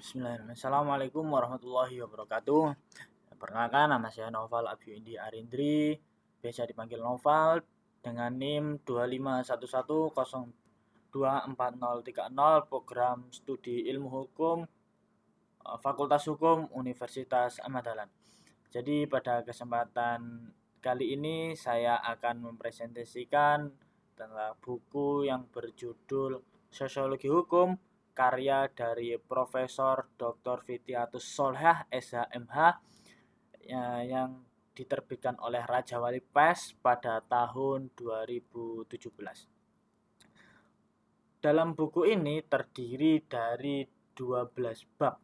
Bismillahirrahmanirrahim. Assalamualaikum warahmatullahi wabarakatuh. Perkenalkan, nama saya Noval Abiundi Arindri, biasa dipanggil Noval dengan NIM 251024030, program studi ilmu hukum, Fakultas Hukum Universitas Ahmad Dahlan. Jadi pada kesempatan kali ini saya akan mempresentasikan tentang buku yang berjudul Sosiologi Hukum, karya dari Profesor Dr. Fithiatus Sholehah SHMH yang diterbitkan oleh Raja Wali Press pada tahun 2017. Dalam buku ini terdiri dari 12 bab.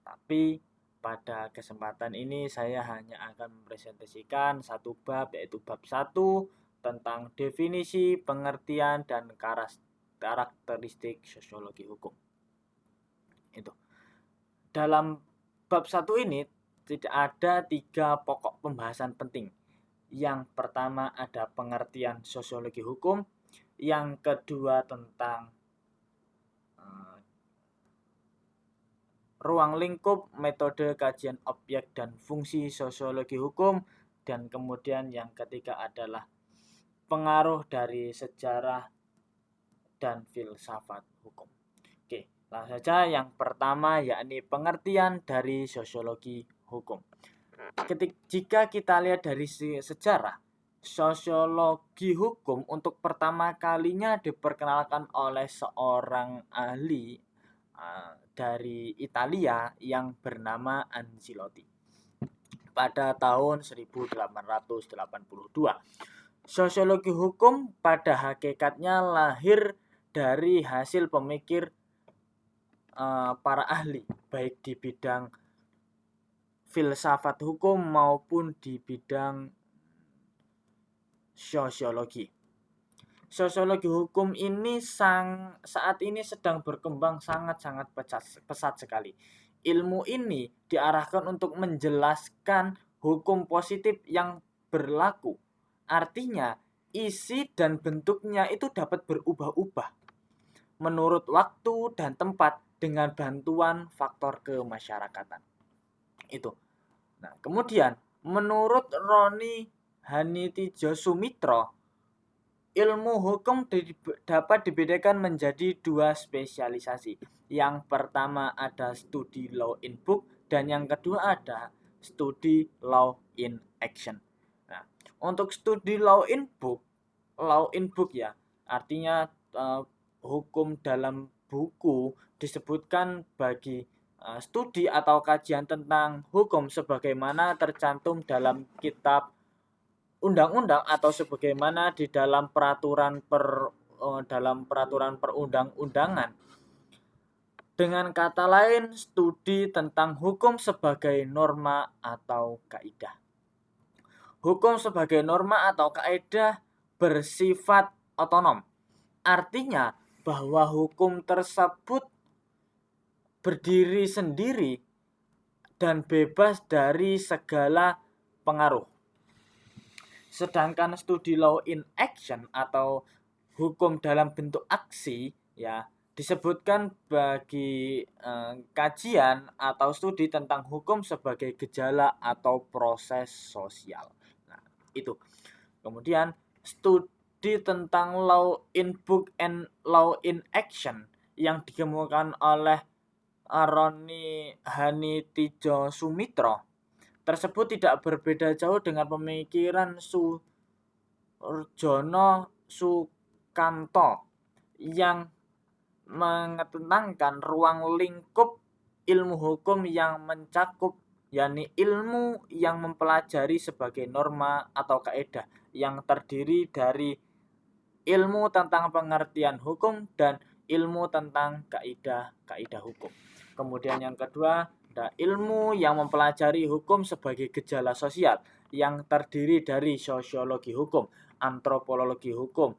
Tapi pada kesempatan ini saya hanya akan mempresentasikan satu bab, yaitu bab 1 tentang definisi, pengertian, dan karakteristik sosiologi hukum. Itu. Dalam bab 1 ini tidak ada 3 pokok pembahasan penting. Yang pertama ada pengertian sosiologi hukum, yang kedua tentang ruang lingkup, metode kajian objek dan fungsi sosiologi hukum, dan kemudian yang ketiga adalah pengaruh dari sejarah dan filsafat hukum. Oke, langsung saja yang pertama yakni pengertian dari sosiologi hukum. Jika kita lihat dari sejarah, sosiologi hukum untuk pertama kalinya diperkenalkan oleh seorang ahli dari Italia yang bernama Ancelotti pada tahun 1882. Sosiologi hukum pada hakikatnya lahir dari hasil pemikir para ahli, baik di bidang filsafat hukum maupun di bidang sosiologi. Sosiologi hukum ini saat ini sedang berkembang sangat-sangat pesat sekali. Ilmu ini diarahkan untuk menjelaskan hukum positif yang berlaku. Artinya, isi dan bentuknya itu dapat berubah-ubah menurut waktu dan tempat dengan bantuan faktor kemasyarakatan. Itu. Nah, kemudian menurut Roni Hanitijosumitro, ilmu hukum dapat dibedakan menjadi 2 spesialisasi. Yang pertama ada studi law in book dan yang kedua ada studi law in action. Nah, untuk studi law in book ya, artinya hukum dalam buku disebutkan bagi studi atau kajian tentang hukum sebagaimana tercantum dalam kitab undang-undang atau sebagaimana di dalam peraturan perundang-undangan. Dengan kata lain, studi tentang hukum sebagai norma atau kaidah. Hukum sebagai norma atau kaidah bersifat otonom. Artinya bahwa hukum tersebut berdiri sendiri dan bebas dari segala pengaruh. Sedangkan studi law in action atau hukum dalam bentuk aksi ya disebutkan bagi kajian atau studi tentang hukum sebagai gejala atau proses sosial. Nah, itu. Kemudian studi tentang law in book and law in action yang dikemukakan oleh Roni Hanitijosumitro tersebut tidak berbeda jauh dengan pemikiran Surjono Sukanto yang mengetentangkan ruang lingkup ilmu hukum yang mencakup, yakni ilmu yang mempelajari sebagai norma atau kaidah yang terdiri dari ilmu tentang pengertian hukum dan ilmu tentang kaidah hukum. Kemudian yang kedua ada ilmu yang mempelajari hukum sebagai gejala sosial yang terdiri dari sosiologi hukum, antropologi hukum,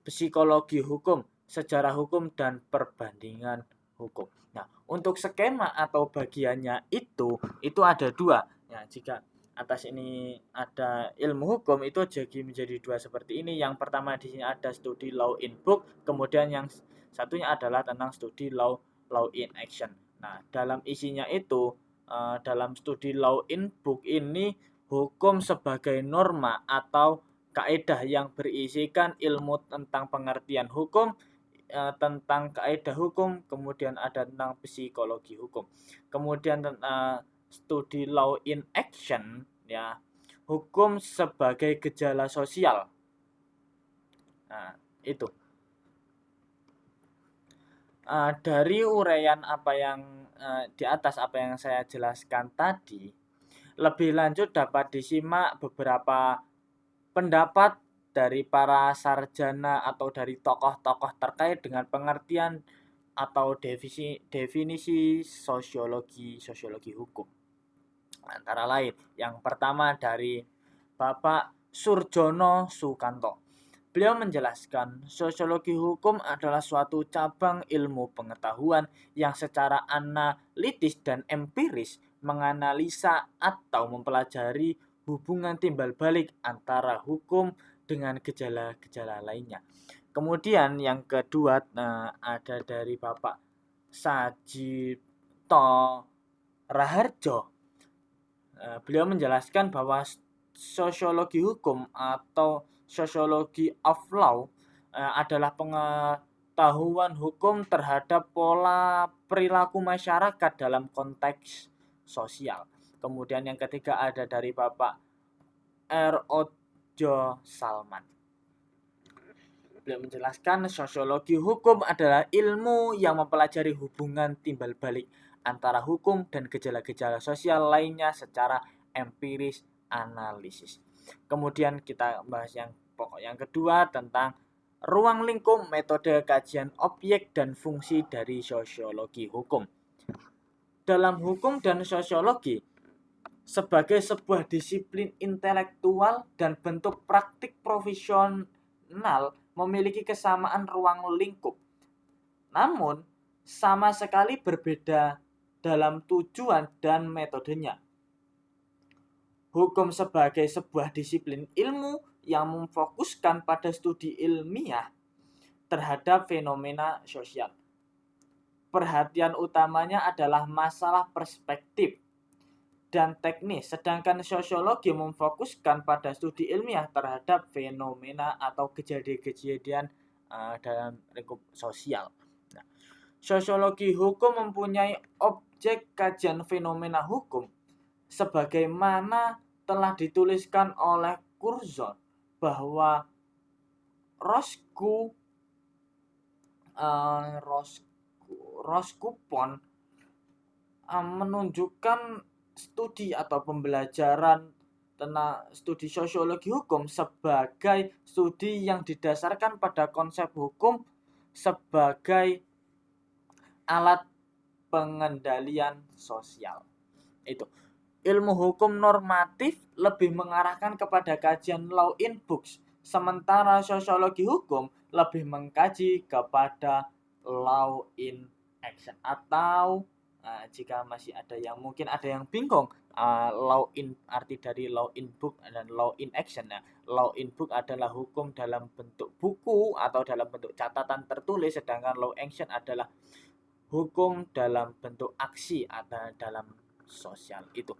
psikologi hukum, sejarah hukum, dan perbandingan hukum. Nah, untuk skema atau bagiannya itu ada 2. Ya, jika atas ini ada ilmu hukum itu jadi menjadi 2 seperti ini. Yang pertama di sini ada studi law in book, kemudian yang satunya adalah tentang studi law in action. Nah, dalam isinya itu, dalam studi Law in Book ini, hukum sebagai norma atau kaidah yang berisikan ilmu tentang pengertian hukum, tentang kaidah hukum, kemudian ada tentang psikologi hukum. Kemudian studi Law in Action, ya, hukum sebagai gejala sosial. Nah, itu. Dari uraian apa yang di atas, apa yang saya jelaskan tadi, lebih lanjut dapat disimak beberapa pendapat dari para sarjana atau dari tokoh-tokoh terkait dengan pengertian atau definisi sosiologi hukum. Antara lain, yang pertama dari Bapak Surjono Sukanto. Beliau menjelaskan, sosiologi hukum adalah suatu cabang ilmu pengetahuan yang secara analitis dan empiris menganalisa atau mempelajari hubungan timbal balik antara hukum dengan gejala-gejala lainnya. Kemudian yang kedua, ada dari Bapak Sajito Raharjo. Beliau menjelaskan bahwa sosiologi hukum atau sosiologi of law adalah pengetahuan hukum terhadap pola perilaku masyarakat dalam konteks sosial. Kemudian yang ketiga ada dari Bapak R. Ojo Salman. Beliau menjelaskan sosiologi hukum adalah ilmu yang mempelajari hubungan timbal balik antara hukum dan gejala-gejala sosial lainnya secara empiris analisis. Kemudian kita bahas yang pokok yang kedua tentang ruang lingkup metode kajian objek dan fungsi dari sosiologi hukum. Dalam hukum dan sosiologi, sebagai sebuah disiplin intelektual dan bentuk praktik profesional memiliki kesamaan ruang lingkup. Namun, sama sekali berbeda dalam tujuan dan metodenya. Hukum sebagai sebuah disiplin ilmu yang memfokuskan pada studi ilmiah terhadap fenomena sosial. Perhatian utamanya adalah masalah perspektif dan teknis, sedangkan sosiologi memfokuskan pada studi ilmiah terhadap fenomena atau kejadian-kejadian dalam lingkup sosial. Nah, sosiologi hukum mempunyai objek kajian fenomena hukum sebagaimana telah dituliskan oleh Curzon bahwa Roskupon menunjukkan studi atau pembelajaran tentang studi sosiologi hukum sebagai studi yang didasarkan pada konsep hukum sebagai alat pengendalian sosial. Itu. Ilmu hukum normatif lebih mengarahkan kepada kajian law in books, sementara sosiologi hukum lebih mengkaji kepada law in action. Atau jika masih ada yang mungkin ada yang bingung, law in arti dari law in book dan law in action. Nah, law in book adalah hukum dalam bentuk buku atau dalam bentuk catatan tertulis, sedangkan law action adalah hukum dalam bentuk aksi atau dalam sosial. Itu.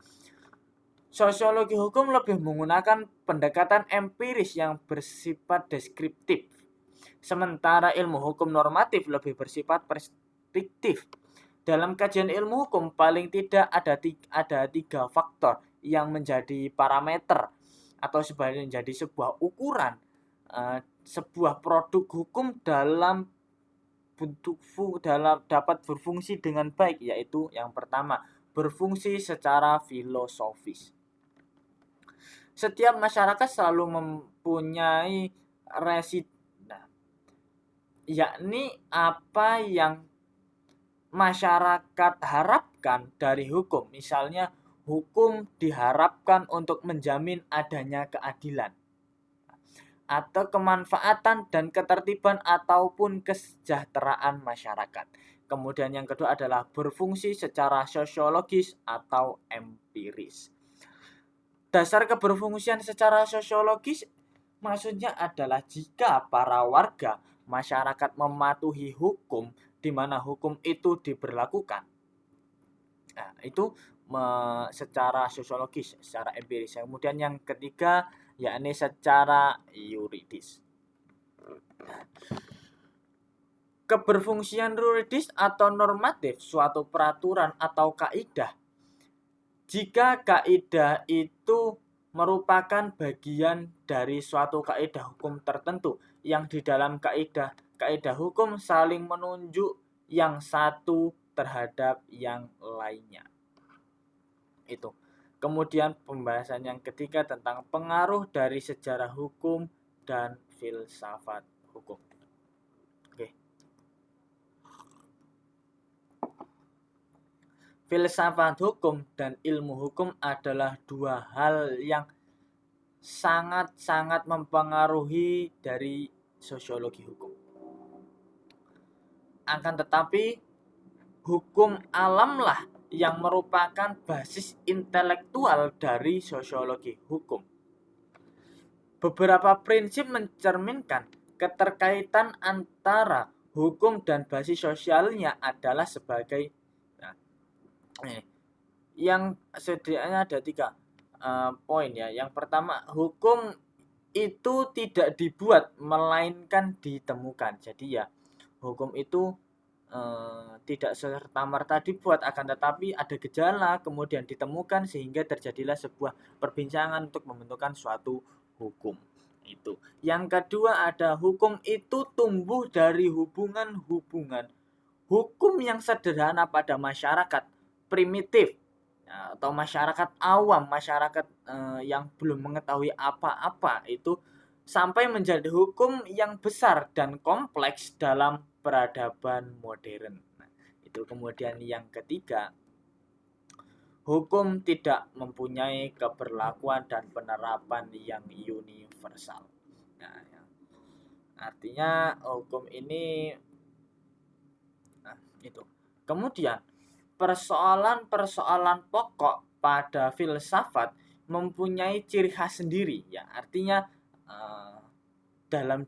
Sosiologi hukum lebih menggunakan pendekatan empiris yang bersifat deskriptif, sementara ilmu hukum normatif lebih bersifat preskriptif. Dalam kajian ilmu hukum paling tidak ada tiga faktor yang menjadi parameter atau sebagai menjadi sebuah ukuran sebuah produk hukum dalam dapat berfungsi dengan baik, yaitu yang pertama, berfungsi secara filosofis. Setiap masyarakat selalu mempunyai yakni apa yang masyarakat harapkan dari hukum. Misalnya, hukum diharapkan untuk menjamin adanya keadilan atau kemanfaatan dan ketertiban ataupun kesejahteraan masyarakat. Kemudian yang kedua adalah berfungsi secara sosiologis atau empiris. Dasar keberfungsian secara sosiologis maksudnya adalah jika para warga masyarakat mematuhi hukum di mana hukum itu diberlakukan, Nah, itu secara sosiologis, secara empiris. Kemudian yang ketiga yakni secara yuridis. Keberfungsian yuridis atau normatif suatu peraturan atau kaidah. Jika kaidah itu merupakan bagian dari suatu kaidah hukum tertentu yang di dalam kaidah hukum saling menunjuk yang satu terhadap yang lainnya. Itu. Kemudian pembahasan yang ketiga tentang pengaruh dari sejarah hukum dan filsafat hukum. Oke. Filsafat hukum dan ilmu hukum adalah dua hal yang sangat-sangat mempengaruhi dari sosiologi hukum. Akan tetapi hukum alamlah yang merupakan basis intelektual dari sosiologi hukum. Beberapa prinsip mencerminkan keterkaitan antara hukum dan basis sosialnya adalah sebagai yang setidaknya ada 3 poin ya. Yang pertama, hukum itu tidak dibuat melainkan ditemukan. Jadi ya, hukum itu tidak serta-merta dibuat, akan tetapi ada gejala kemudian ditemukan sehingga terjadilah sebuah perbincangan untuk membentukkan suatu hukum. Itu. Yang kedua ada hukum itu tumbuh dari hubungan-hubungan hukum yang sederhana pada masyarakat primitif atau masyarakat awam, masyarakat yang belum mengetahui apa-apa itu sampai menjadi hukum yang besar dan kompleks dalam peradaban modern. Nah, itu kemudian yang ketiga, hukum tidak mempunyai keberlakuan dan penerapan yang universal. Nah, artinya hukum ini itu. Kemudian persoalan-persoalan pokok pada filsafat mempunyai ciri khas sendiri ya. Artinya dalam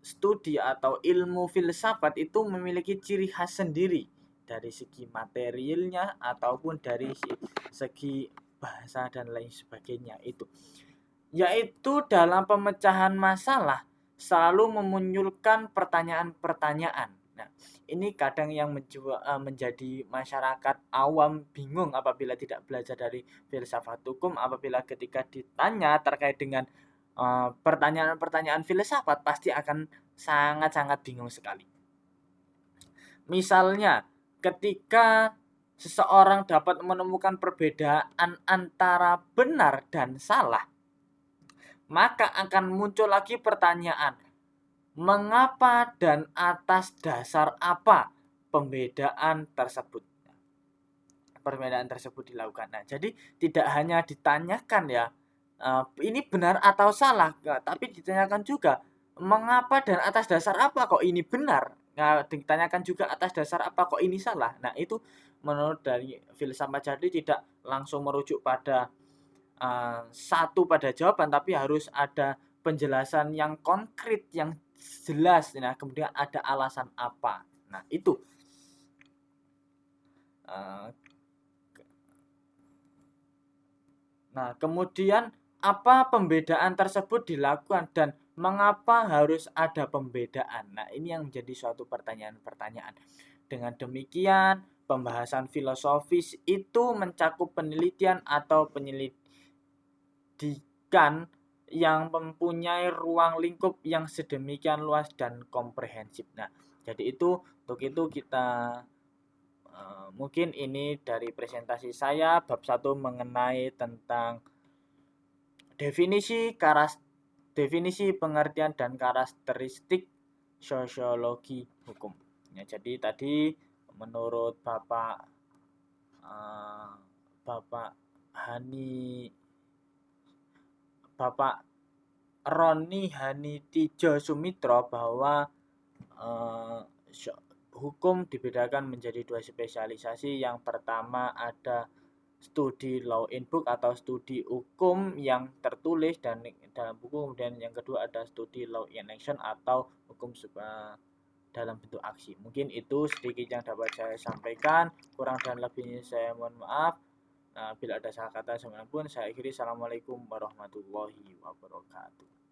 studi atau ilmu filsafat itu memiliki ciri khas sendiri dari segi materialnya ataupun dari segi bahasa dan lain sebagainya itu. Yaitu dalam pemecahan masalah selalu memunculkan pertanyaan-pertanyaan. Nah, ini kadang yang menjadi masyarakat awam bingung apabila tidak belajar dari filsafat hukum, apabila ketika ditanya terkait dengan pertanyaan-pertanyaan filsafat pasti akan sangat-sangat bingung sekali. Misalnya, ketika seseorang dapat menemukan perbedaan antara benar dan salah, maka akan muncul lagi pertanyaan, mengapa dan atas dasar apa pembedaan tersebut? Perbedaan tersebut dilakukan. Nah, jadi tidak hanya ditanyakan ya, ini benar atau salah, tapi ditanyakan juga mengapa dan atas dasar apa kok ini benar. Nah, ditanyakan juga atas dasar apa kok ini salah. Nah, itu menurut dari filsafat jadi tidak langsung merujuk pada satu pada jawaban, tapi harus ada penjelasan yang konkret, yang jelas. Nah, kemudian ada alasan apa. Nah, itu. Nah, kemudian apa pembedaan tersebut dilakukan dan mengapa harus ada pembedaan? Nah, ini yang menjadi suatu pertanyaan-pertanyaan. Dengan demikian, pembahasan filosofis itu mencakup penelitian atau penyelidikan yang mempunyai ruang lingkup yang sedemikian luas dan komprehensif. Nah, jadi untuk itu kita mungkin ini dari presentasi saya bab 1 mengenai tentang definisi pengertian dan karakteristik sosiologi hukum. Ya, jadi tadi menurut Bapak Roni Hanitijo Sumitro bahwa hukum dibedakan menjadi 2 spesialisasi. Yang pertama ada studi law in book atau studi hukum yang tertulis dan dalam buku, kemudian yang kedua ada studi law in action atau hukum dalam bentuk aksi. Mungkin itu sedikit yang dapat saya sampaikan, kurang dan lebihnya saya mohon maaf. Bila ada salah kata saya akhiri. Assalamualaikum warahmatullahi wabarakatuh.